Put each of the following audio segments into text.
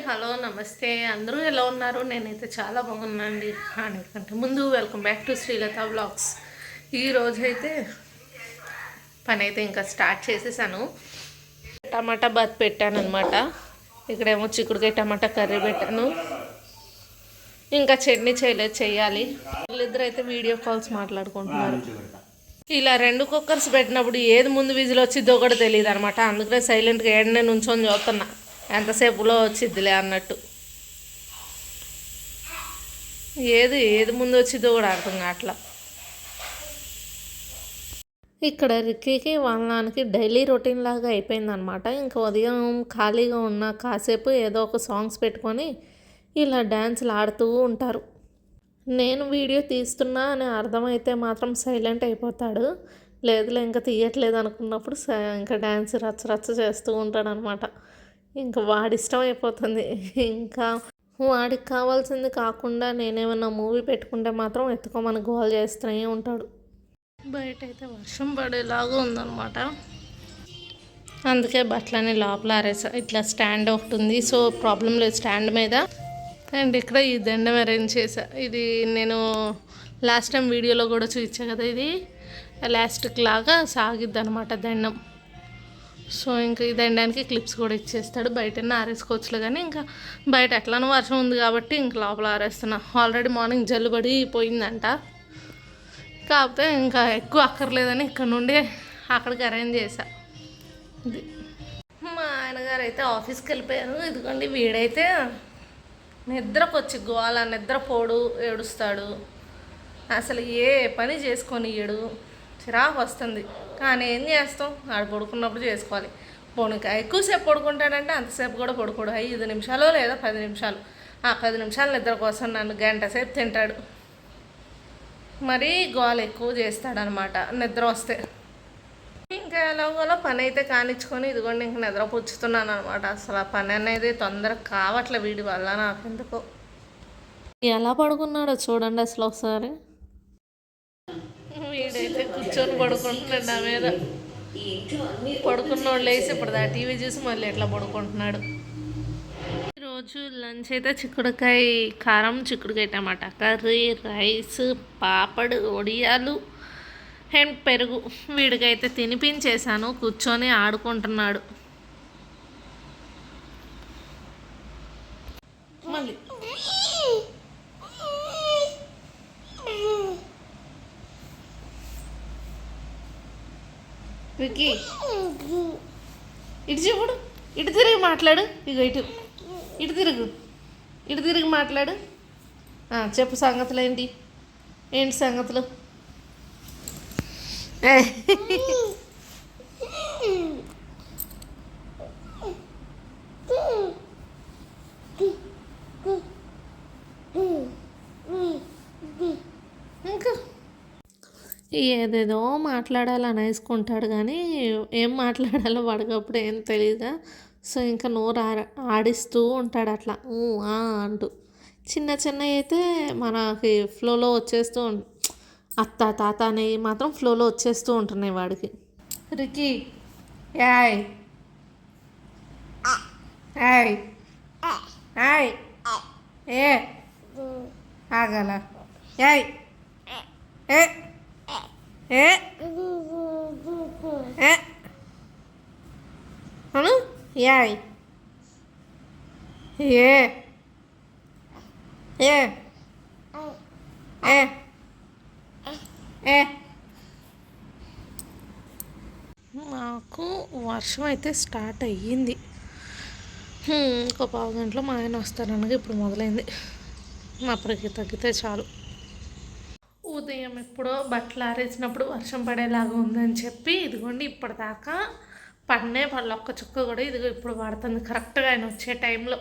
Hello నమస్తే అందరూ ఎలా ఉన్నారు? నేనైతే చాలా బాగున్నానండి. అన్నిటికంటే ముందు welcome back to Srilatha vlogs. ఈరోజైతే పని అయితే ఇంకా స్టార్ట్ చేసేసాను. టమాటా బాత్ పెట్టాను అనమాట. ఇక్కడేమో చిక్కుడుకాయ టమాటా కర్రీ పెట్టాను. ఇంకా చట్నీ చేయాలి. వీళ్ళిద్దరు అయితే వీడియో కాల్స్ మాట్లాడుకుంటున్నారు. ఇలా 2 కుక్కర్స్ పెట్టినప్పుడు ఏది ముందు విజిల్ వచ్చిద్దో కూడా తెలియదు అనమాట. అందుకనే సైలెంట్గా ఏడనే నుంచొని చూస్తున్నా, ఎంతసేపులో వచ్చిద్దిలే అన్నట్టు. ఏది ముందు వచ్చిద్దో కూడా అర్థం కావట్లా. ఇక్కడ రిక్కీకి వాళ్ళ నాన్నకి డైలీ రొటీన్ లాగా అయిపోయిందనమాట. ఇంకా ఉదయం ఖాళీగా ఉన్న కాసేపు ఏదో ఒక సాంగ్స్ పెట్టుకొని ఇలా డ్యాన్స్లు ఆడుతూ ఉంటారు. నేను వీడియో తీస్తున్నా అని అర్థమైతే మాత్రం సైలెంట్ అయిపోతాడు. లేదులే ఇంకా తీయట్లేదు అనుకున్నప్పుడు ఇంకా డ్యాన్స్ రచ్చ చేస్తూ ఉంటాడనమాట. ఇంకా వాడి ఇష్టం అయిపోతుంది. ఇంకా వాడికి కావాల్సింది కాకుండా నేనేమన్నా మూవీ పెట్టుకుంటే మాత్రం ఎత్తుకోమని గోల్ చేస్తూనే ఉంటాడు. బయట అయితే వర్షం పడేలాగా ఉందన్నమాట. అందుకే బట్టలని లోపల ఆరేసా. ఇట్లా స్టాండ్ ఒకటి ఉంది, సో ప్రాబ్లం లేదు స్టాండ్ మీద. అండ్ ఇక్కడ ఈ దండం అరేంజ్ చేసా. ఇది నేను లాస్ట్ టైం వీడియోలో కూడా చూపించా కదా, ఇది ఎలాస్టిక్ లాగా సాగిద్ది అనమాట దండం. సో ఇంకా ఈ దండానికి క్లిప్స్ కూడా ఇచ్చేస్తాడు. బయట ఆరేసుకోవచ్చులే, కానీ ఇంకా బయట ఎట్లానో వర్షం ఉంది కాబట్టి ఇంక లోపల ఆరేస్తున్నా. ఆల్రెడీ మార్నింగ్ జల్లుబడి పోయిందంట, కాకపోతే ఇంకా ఎక్కువ అక్కర్లేదని ఇక్కడ నుండి అక్కడికి అరేంజ్ చేసా. ఇది మా ఆయనగారు అయితే ఆఫీస్కి వెళ్ళిపోయారు. ఇదిగోండి వీడైతే నిద్రకు వచ్చి గోల, నిద్రపోడు, ఏడుస్తాడు. అసలు ఏ పని చేసుకొని ఇయ్యడు. చిరాకు వస్తుంది, కానీ ఏం చేస్తాం, ఆడు పడుకున్నప్పుడు చేసుకోవాలి. పోనీక ఎక్కువసేపు పడుకుంటాడంటే అంతసేపు కూడా పడుకోడు. 5 నిమిషాలు లేదా 10 నిమిషాలు. ఆ 10 నిమిషాలు నిద్ర కోసం నన్ను గంట సేపు తింటాడు. మరీ గోల ఎక్కువ చేస్తాడనమాట నిద్ర వస్తే. ఇంకా ఎలాగోలా పని అయితే కానిచ్చుకొని ఇదిగోండి ఇంక నిద్ర పుచ్చుతున్నాను అనమాట. అసలు ఆ పని అనేది తొందరగా కావట్లే వీడి వల్ల. నాకు ఎందుకో ఎలా పడుకున్నాడో చూడండి అసలు ఒకసారి. వీడైతే కూర్చొని పడుకుంటున్నాడు నా మీద. పడుకున్నోళ్ళు వేసి ఇప్పుడు టీవీ చూసి మళ్ళీ ఎట్లా పడుకుంటున్నాడు. ఈరోజు లంచ్ అయితే చిక్కుడుకాయ కారం, చిక్కుడుకాయ టమాటా కర్రీ, రైస్, పాపడ్, ఒడియాలు అండ్ పెరుగు. వీడికైతే తినిపించేశాను, కూర్చొని ఆడుకుంటున్నాడు. మళ్ళీ వికీ ఇటు చెప్పుడు, ఇటు తిరిగి మాట్లాడు. ఇగో ఇటు తిరిగి మాట్లాడు. చెప్పు సంగతులు ఏంటి సంగతులు? ఇంకా ఏదేదో మాట్లాడాలని వేసుకుంటాడు, కానీ ఏం మాట్లాడాలో వాడికప్పుడు ఏం తెలియదా. సో ఇంకా నోరు ఆడిస్తూ ఉంటాడు అట్లా అంటూ. చిన్న అయితే మనకి ఫ్లోలో వచ్చేస్తూ అత్త తాత అనేవి మాత్రం ఫ్లోలో వచ్చేస్తూ ఉంటున్నాయి వాడికి. రికీ యాయ్ యాయ్ యాయ్ ఏ ఆగల యాయ్ ఏ ఏ అను యాయ్ ఏ ఏ ఏ ఏ. మాకు వర్షం అయితే స్టార్ట్ అయ్యింది. ఇంకో 15 గంటలో మా ఆయన వస్తారనగా ఇప్పుడు మొదలైంది. అప్పటికి తగ్గితే చాలు. ఉదయం ఎప్పుడో బట్టలు ఆరేసినప్పుడు వర్షం పడేలాగా ఉందని చెప్పి ఇదిగోండి ఇప్పటిదాకా పడినే పళ్ళు ఒక్క చుక్క కూడా ఇదిగో ఇప్పుడు పడుతుంది కరెక్ట్గా ఆయన వచ్చే టైంలో.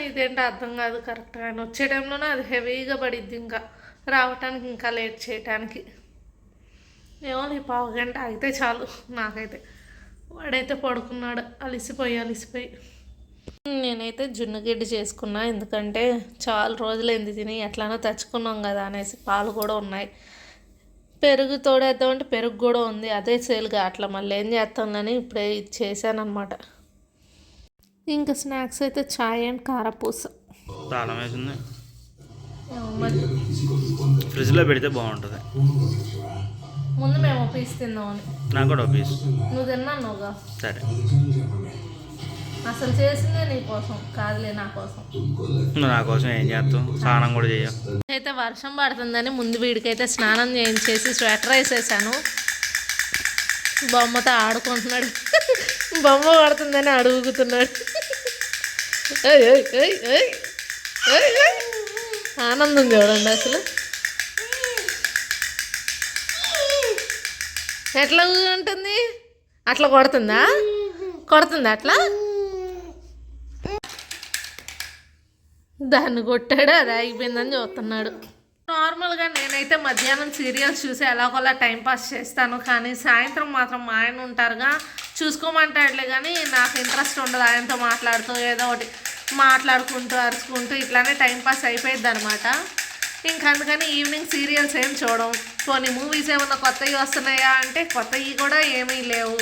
ఇదేంటో అర్థం కాదు, కరెక్ట్గా ఆయన వచ్చే టైంలోనే అది హెవీగా పడిద్ది. ఇంకా రావటానికి ఇంకా లేట్ చేయటానికి ఏమో 15 గంట అయితే చాలు నాకైతే. వాడైతే పడుకున్నాడు అలిసిపోయి. నేనైతే జున్నుగడ్డి చేసుకున్నా, ఎందుకంటే చాలా రోజులైంది తిని, ఎట్లానో తెచ్చుకున్నాం కదా అనేసి. పాలు కూడా ఉన్నాయి, పెరుగు తోడేద్దామంటే పెరుగు కూడా ఉంది, అదే సేల్గా అట్లా మళ్ళీ ఏం చేస్తాం కానీ ఇప్పుడే ఇది చేశాను అనమాట. ఇంకా స్నాక్స్ అయితే చాయ్ అండ్ కారపూస. తాళం వేసింది. మరి ఫ్రిడ్జ్లో పెడితే బాగుంటుంది. ముందు మేము పీస్ తిందామని. నాకు కూడా ఒక పీస్. నువ్వు తిన్నానుగా. సరే, అసలు చేసిందే నీ కోసం కాదులే, నా కోసం. నువ్వు నా కోసం ఏం చేస్తావు? స్నానం కూడా చేయవు. అయితే వర్షం పడుతుందని ముందు వీడికైతే స్నానం చేయించేసి స్వెటర్ వేసేసాను. బొమ్మతో ఆడుకుంటున్నాడు. బొమ్మ పడుతుందని అడుగుతున్నాడు. ఆనందం చూడండి అసలు. ఎట్లా ఉంటుంది? అట్లా కొడుతుందా అట్లా? దాన్ని కొట్టాడు, అది అయిపోయిందని చూస్తున్నాడు. నార్మల్గా నేనైతే మధ్యాహ్నం సీరియల్స్ చూసి ఎలాగోలా టైంపాస్ చేస్తాను, కానీ సాయంత్రం మాత్రం మా ఆయన ఉంటారుగా, చూసుకోమంటాడులే కానీ నాకు ఇంట్రెస్ట్ ఉండదు. ఆయనతో మాట్లాడుతూ ఏదో ఒకటి మాట్లాడుకుంటూ అరుచుకుంటూ ఇట్లానే టైంపాస్ అయిపోయింది అనమాట. ఇంక అందుకని ఈవినింగ్ సీరియల్స్ ఏం చూడడం. కొన్ని మూవీస్ ఏమన్నా కొత్తవి వస్తున్నాయా అంటే కొత్తవి కూడా ఏమీ లేవు.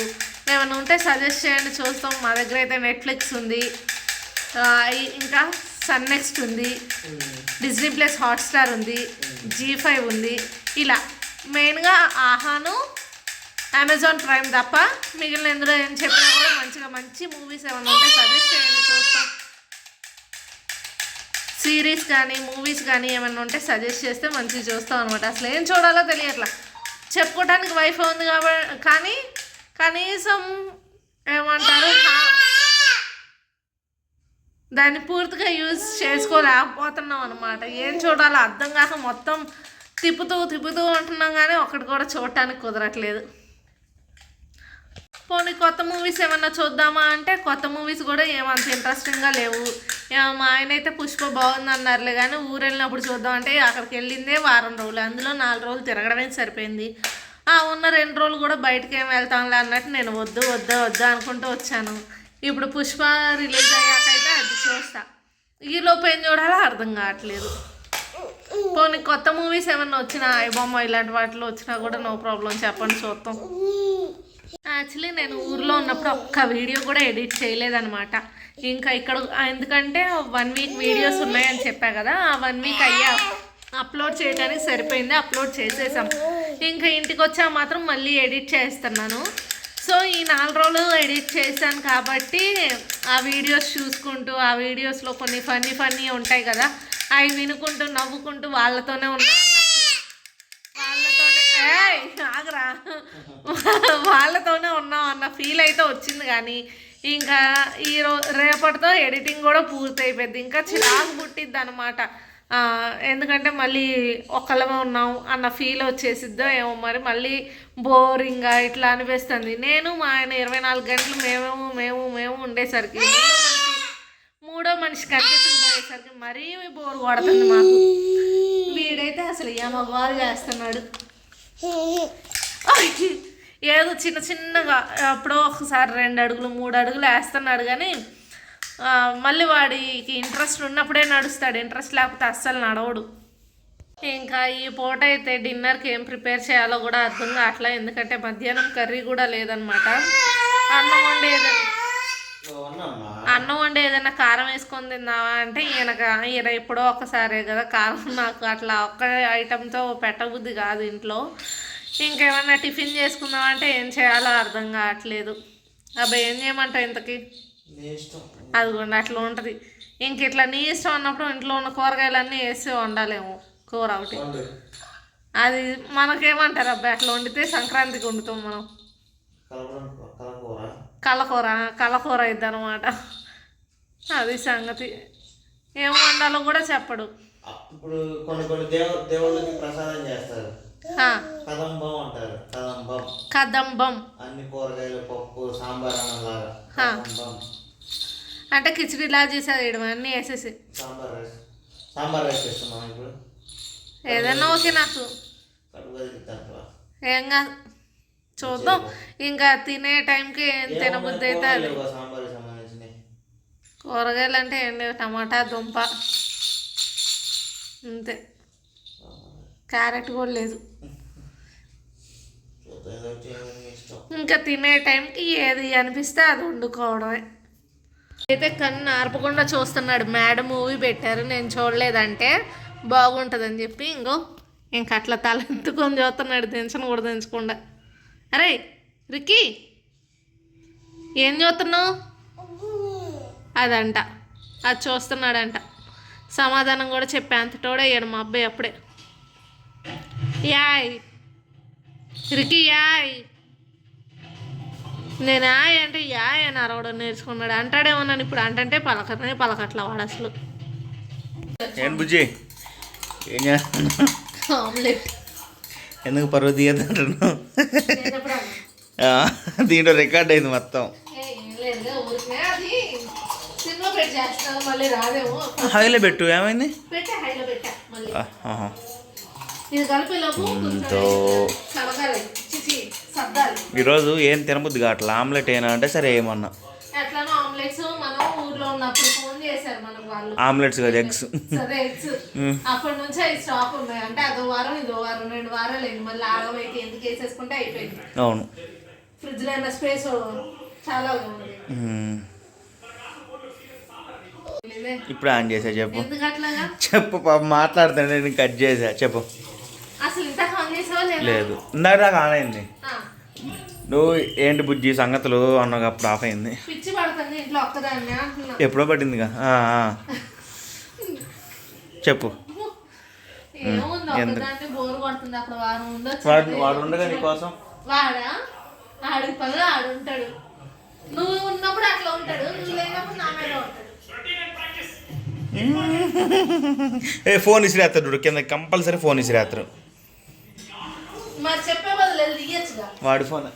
ఏమైనా ఉంటే సజెస్ట్ చేయండి, చూస్తాం. మా దగ్గర అయితే నెట్ఫ్లిక్స్ ఉంది, ఇంకా సన్ నెక్స్ట్ ఉంది, డిజ్నీ ప్లస్ హాట్స్టార్ ఉంది, G5 ఉంది. ఇలా మెయిన్గా ఆహాను అమెజాన్ ప్రైమ్ తప్ప మిగిలిన ఎందులో ఏం చెప్పినా కూడా మంచిగా మంచి మూవీస్ ఏమైనా ఉంటే సజెస్ట్ చేయండి, చూస్తాం. సిరీస్ కానీ మూవీస్ కానీ ఏమైనా ఉంటే సజెస్ట్ చేస్తే మంచిగా చూస్తాం అనమాట. అసలు ఏం చూడాలో తెలియట్లా. చెప్పుకోవడానికి వైఫై ఉంది కాబట్టి, కానీ కనీసం ఏమంటారు దాన్ని పూర్తిగా యూజ్ చేసుకోలేకపోతున్నాం అనమాట. ఏం చూడాలో అర్థం కాక మొత్తం తిప్పుతూ ఉంటున్నాం, కానీ ఒకటి కూడా చూడటానికి కుదరట్లేదు. పోనీ కొత్త మూవీస్ ఏమన్నా చూద్దామా అంటే కొత్త మూవీస్ కూడా ఏమంత ఇంట్రెస్టింగ్గా లేవు. మా ఆయన అయితే పుష్ప బాగుంది అన్నారులే, కానీ ఊరు వెళ్ళినప్పుడు చూద్దాం అంటే అక్కడికి వెళ్ళిందే వారం రోజులు, అందులో 4 రోజులు తిరగడమే సరిపోయింది. ఉన్న 2 రోజులు కూడా బయటకి ఏం వెళ్తాంలే అన్నట్టు నేను వద్దు అనుకుంటూ వచ్చాను. ఇప్పుడు పుష్ప రిలీజ్ అయ్యాకైతే అది చూస్తా. ఈలోపు ఏం చూడాలో అర్థం కావట్లేదు. పోనీ కొత్త మూవీస్ ఏమన్నా వచ్చినా, ఐబొమ్మ ఇలాంటి వాటిలో వచ్చినా కూడా నో ప్రాబ్లం, చెప్పండి చూద్దాం. యాక్చువల్లీ నేను ఊర్లో ఉన్నప్పుడు ఒక్క వీడియో కూడా ఎడిట్ చేయలేదన్నమాట. ఇంకా ఇక్కడ ఎందుకంటే 1 వీక్ వీడియోస్ ఉన్నాయని చెప్పా కదా, ఆ 1 వీక్ అయ్యా అప్లోడ్ చేయడానికి సరిపోయింది, అప్లోడ్ చేసేసాం. ఇంకా ఇంటికి వచ్చా మాత్రం మళ్ళీ ఎడిట్ చేస్తున్నాను. సో ఈ 4 రోజులు ఎడిట్ చేశాను కాబట్టి ఆ వీడియోస్ చూసుకుంటూ, ఆ వీడియోస్లో కొన్ని ఫన్నీ ఉంటాయి కదా, అవి వినుకుంటూ నవ్వుకుంటూ వాళ్ళతోనే ఉన్నాం అన్న ఫీల్ అయితే వచ్చింది. కానీ ఇంకా రేపటితో ఎడిటింగ్ కూడా పూర్తి అయిపోయింది. ఇంకా చిరాకు పుట్టిద్ది అనమాట. ఎందుకంటే మళ్ళీ ఒక్కళ్ళమే ఉన్నాం అన్న ఫీల్ వచ్చేసిద్దో ఏమో, మరి మళ్ళీ బోరింగ్గా ఇట్లా అనిపిస్తుంది. నేను మా ఆయన 24 గంటలు మేము ఉండేసరికి మూడో మనిషి కనిపించకపోయేసరికి మరీ బోర్ కొడుతుంది మాకు. వీడైతే అసలు ఏమవ్వాలి చేస్తున్నాడు. ఏదో చిన్నగా ఎప్పుడో ఒకసారి 2 అడుగులు 3 అడుగులు వేస్తున్నాడు, కానీ మళ్ళీ వాడికి ఇంట్రెస్ట్ ఉన్నప్పుడే నడుస్తాడు, ఇంట్రెస్ట్ లేకపోతే అస్సలు నడవడు. ఇంకా ఈ పూట అయితే డిన్నర్కి ఏం ప్రిపేర్ చేయాలో కూడా అర్థం కావట్లేదు, ఎందుకంటే మధ్యాహ్నం కర్రీ కూడా లేదనమాట. అన్నం వండే ఏదైనా కారం వేసుకొని తిందామా అంటే ఈయన ఎప్పుడో ఒకసారే కదా కారం, నాకు అట్లా ఒక్క ఐటెంతో పెట్టబుద్ధి కాదు ఇంట్లో. ఇంకేమన్నా టిఫిన్ చేసుకుందామంటే ఏం చేయాలో అర్థం కావట్లేదు. అబ్బాయి ఏం చేయమంటావు ఇంతకీ? అదిగోండి అట్లా ఉంటుంది. ఇంక ఇట్లా నీ ఇష్టం అన్నప్పుడు ఇంట్లో ఉన్న కూరగాయలన్నీ వేసి వండాలేమో కూర ఒకటి. అది మనకేమంటారు అబ్బాయి అట్లా వండితే సంక్రాంతికి వండుతాం మనం. కలకూర అయిద్ది అనమాట. అది సంగతి. ఏం వండాలో కూడా చెప్పడు. ఇప్పుడు కొన్ని దేవుళ్ళకి ప్రసాదం చేస్తారు, కదంబం అంటారు. కదంబం అన్ని కూరగాయలు, పప్పు, సాంబార్ అన్నలాగా అంటే కిచిడిలా చేసేది అన్నీ వేసేసి సాంబార్ రైస్ చేస్తున్నాం. ఇప్పుడు ఏదైనా ఓకే నాకు ఏం కాదు, చూద్దాం. ఇంకా తినే టైంకి ఏం తినబుద్ధి అయితే అది. కూరగాయలు అంటే ఏం లేవు, టమాటా, దుంప అంతే, క్యారెట్ కూడా లేదు. ఇంకా తినే టైంకి ఏది అనిపిస్తే అది వండుకోవడమే. అయితే కన్ను ఆర్పకుండా చూస్తున్నాడు. మేడం మూవీ పెట్టారు, నేను చూడలేదంటే బాగుంటుందని చెప్పి ఇంక అట్లా తల ఎత్తుకొని చూస్తున్నాడు, దించను కూడా దించకుండా. అరే రిక్కీ, ఏం చూస్తున్నావు? అదంట, అది చూస్తున్నాడంట. సమాధానం కూడా చెప్పే అంతటోడే అయ్యాడు మా అబ్బాయి అప్పుడే. యాయ్ రిక్కీ యాయ్. నేను యాయ్ అంటే యాయ్ అని అరవడం నేర్చుకున్నాడు. అంటాడేమన్నాను ఇప్పుడు, అంటే పలకట్లా వాడు అసలు. ఏం బుజ్జి ఏం చేస్తున్నావు? ఆమ్లెట్. ఎందుకు పరువు తీయద్దంటున్నావు? దీంట్లో రికార్డ్ అయింది మొత్తం. హైలో పెట్టు, ఏమైంది? ఈరోజు ఏం తినబుద్ది కావట్లా. ఆమ్లెట్ ఏనా అంటే సరే ఏమన్నా. ఆమ్లెట్స్ కదా, ఎగ్స్. అప్పటి నుంచి అవి స్టాక్ ఉన్నాయి. అంటే అదో వారం ఇదో వారం 2 వారాలు అయింది. మళ్ళీ ఆగమైతే ఎందుకు వేసేసుకుంటే అయిపోయింది. అవును, ఫ్రిడ్జ్ లో అయిన స్పేస్ చాలా ఉంది. ఇప్పుడు ఆన్ చేసా చెప్పు. ఎందుకు అట్లాగా చెప్పు పాప, మాట్లాడుతాను. నేను కట్ చేసా చెప్పు. అసలు ఇంత ఆన్ చేసావా? లేదు, ఇందాక నాకు ఆన్ అయింది. నువ్వు ఏంటి బుజ్జి సంగతులు అన్నావు, అప్పుడు ఆఫ్ అయింది. పిచ్చి పడుతుంది ఇంట్లో ఒక్కదాన్ని అంటున్నా. ఎప్పుడో పట్టిందిగా. చెప్పు. ఏముంది ఒక్కదాన్ని బోర్ కొడుతుంది. అక్కడ వారం ఉండొచ్చు. వాడు ఉండగా నీకోసం. వాడా ఆడి పనులు ఆడుంటాడు. నువ్వు ఉన్నప్పుడు అట్లా ఉంటాడు, నువ్వు లేనప్పుడు నా మీద ఉంటాడు. ఫోన్ ఇసిరేస్తాడు కింద, కంపల్సరీ ఫోన్ ఇసిరేస్తారు. మరి చెప్పే బదులు వెళ్ళి తీయచ్చుగా. వాడి ఫోన్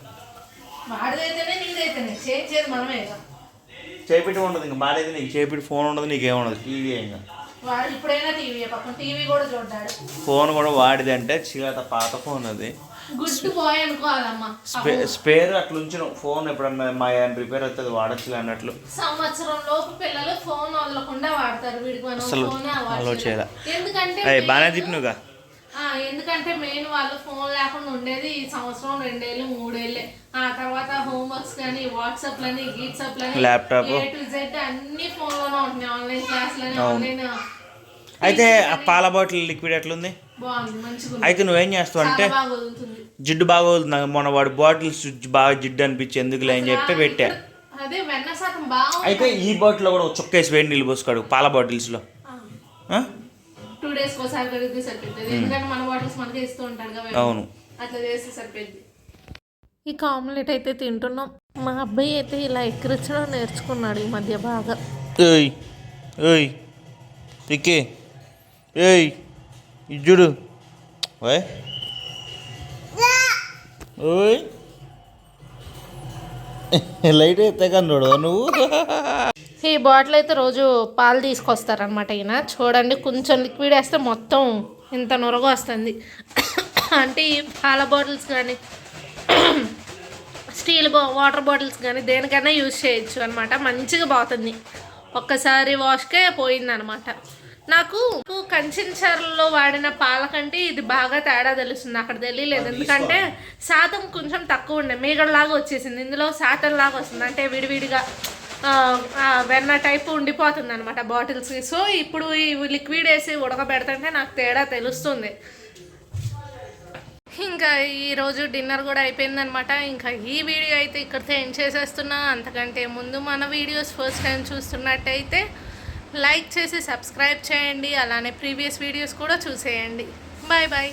వాడిదైతేనే నీదైతేనే చేయించేది మనమే. చేపెట్టి ఉండదు, ఇంకా బాడైతే నీకు చేపెట్టి ఫోన్ ఉండదు, నీకేముండదు. టీవీ ఇంకా వాడు ఇప్పుడైనా టీవీ పక్కన టీవీ కూడా చూడ్డాడు. ఫోన్ కూడా వాడిది అంటే చిలత పాత ఫోన్ అది. Good bye అనుకోవాలమ్మా. స్పేర్ అట్లా ఉంచిన ఫోన్ ఎప్పుడన్నా మా రిపేర్ అవుతుంది వాడచ్చు అన్నట్లు. సంవత్సరం లోపు పిల్లలు ఫోన్ వదలకుండా వాడతారు. వీడికి మనం ఫోన్ అలవాటు చేయాలి. ఎందుకంటే బాగానే తిప్పినుగా. ఎందుకంటే మెయిన్ వాళ్ళు ఫోన్ లేకుండా ఉండేది ఈ సంవత్సరం 2 ఏళ్ళు 3 ఏళ్ళే. ఆ తర్వాత హోంవర్క్స్ కానీ వాట్సాప్ లని గీట్సాప్ లని ల్యాప్టాప్ A to Z అన్ని ఫోన్ లోనే ఉంటున్నాయి. ఆన్లైన్ క్లాసులని ఆన్లైన్. అయితే ఆ పాల బాటిల్ లిక్విడ్ ఎట్లుంది? బాగుంది, మంచిగా. అయితే నువ్వేం చేస్తావు అంటే జిడ్డు బాగా వదులుతుంది. మొన్న వాడు బాటిల్స్ బాగా జిడ్డు అనిపించి ఎందుకులే అని చెప్పి పెట్టా. అదే వెన్న శాతం బాగుంది. అయితే ఈ బాటిల్లో కూడా చుక్కేసి వేడి నీళ్ళు పోసుకోడు పాల బాటిల్స్లో. 2 days ఒకసారి కడిగితే సరిపోతుంది. ఎందుకంటే మన బాటిల్స్ మనకే ఇస్తూ ఉంటాడు కదా. అవును, అట్లా చేస్తే సరిపోద్ది. ఇక ఆమ్లెట్ అయితే తింటున్నాం. మా అబ్బాయి అయితే ఇలా ఎక్కిరించడం నేర్చుకున్నాడు ఈ మధ్య బాగా. ఏయ్ ఏయ్ ఇక్కే ఏయ్ ఇజ్జుడు ఓయ్ ఓయ్ లైట్ అయితే కన్నాడు నువ్వు. ఈ బాటిల్ అయితే రోజు పాలు తీసుకొస్తారనమాట ఈయన. చూడండి, కొంచెం లిక్విడ్ వేస్తే మొత్తం ఇంత నొరగ వస్తుంది. అంటే ఈ పాల బాటిల్స్ కానీ స్టీల్ వాటర్ బాటిల్స్ కానీ దేనికైనా యూజ్ చేయొచ్చు అనమాట. మంచిగా బాగుంది. ఒక్కసారి వాష్కే పోయిందనమాట. నాకు కంచెన్చర్లో వాడిన పాల కంటే ఇది బాగా తేడా తెలుస్తుంది. అక్కడ తెలియలేదు, ఎందుకంటే శాతం కొంచెం తక్కువ ఉండే, మీగడలాగా వచ్చేసింది. ఇందులో శాతం లాగా వస్తుంది, అంటే విడివిడిగా వెన్న టైపు ఉండిపోతుంది అనమాట బాటిల్స్కి. సో ఇప్పుడు ఈ లిక్విడ్ వేసి ఉడకబెడుతుంటే నాకు తేడా తెలుస్తుంది. ఇంకా ఈరోజు డిన్నర్ కూడా అయిపోయిందనమాట. ఇంకా ఈ వీడియో అయితే ఇక్కడితో ఎండ్ చేసేస్తున్నా. అంతకంటే ముందు మన వీడియోస్ ఫస్ట్ టైం చూస్తున్నట్టయితే లైక్ చేసి సబ్స్క్రైబ్ చేయండి. అలానే ప్రీవియస్ వీడియోస్ కూడా చూసేయండి. Bye bye.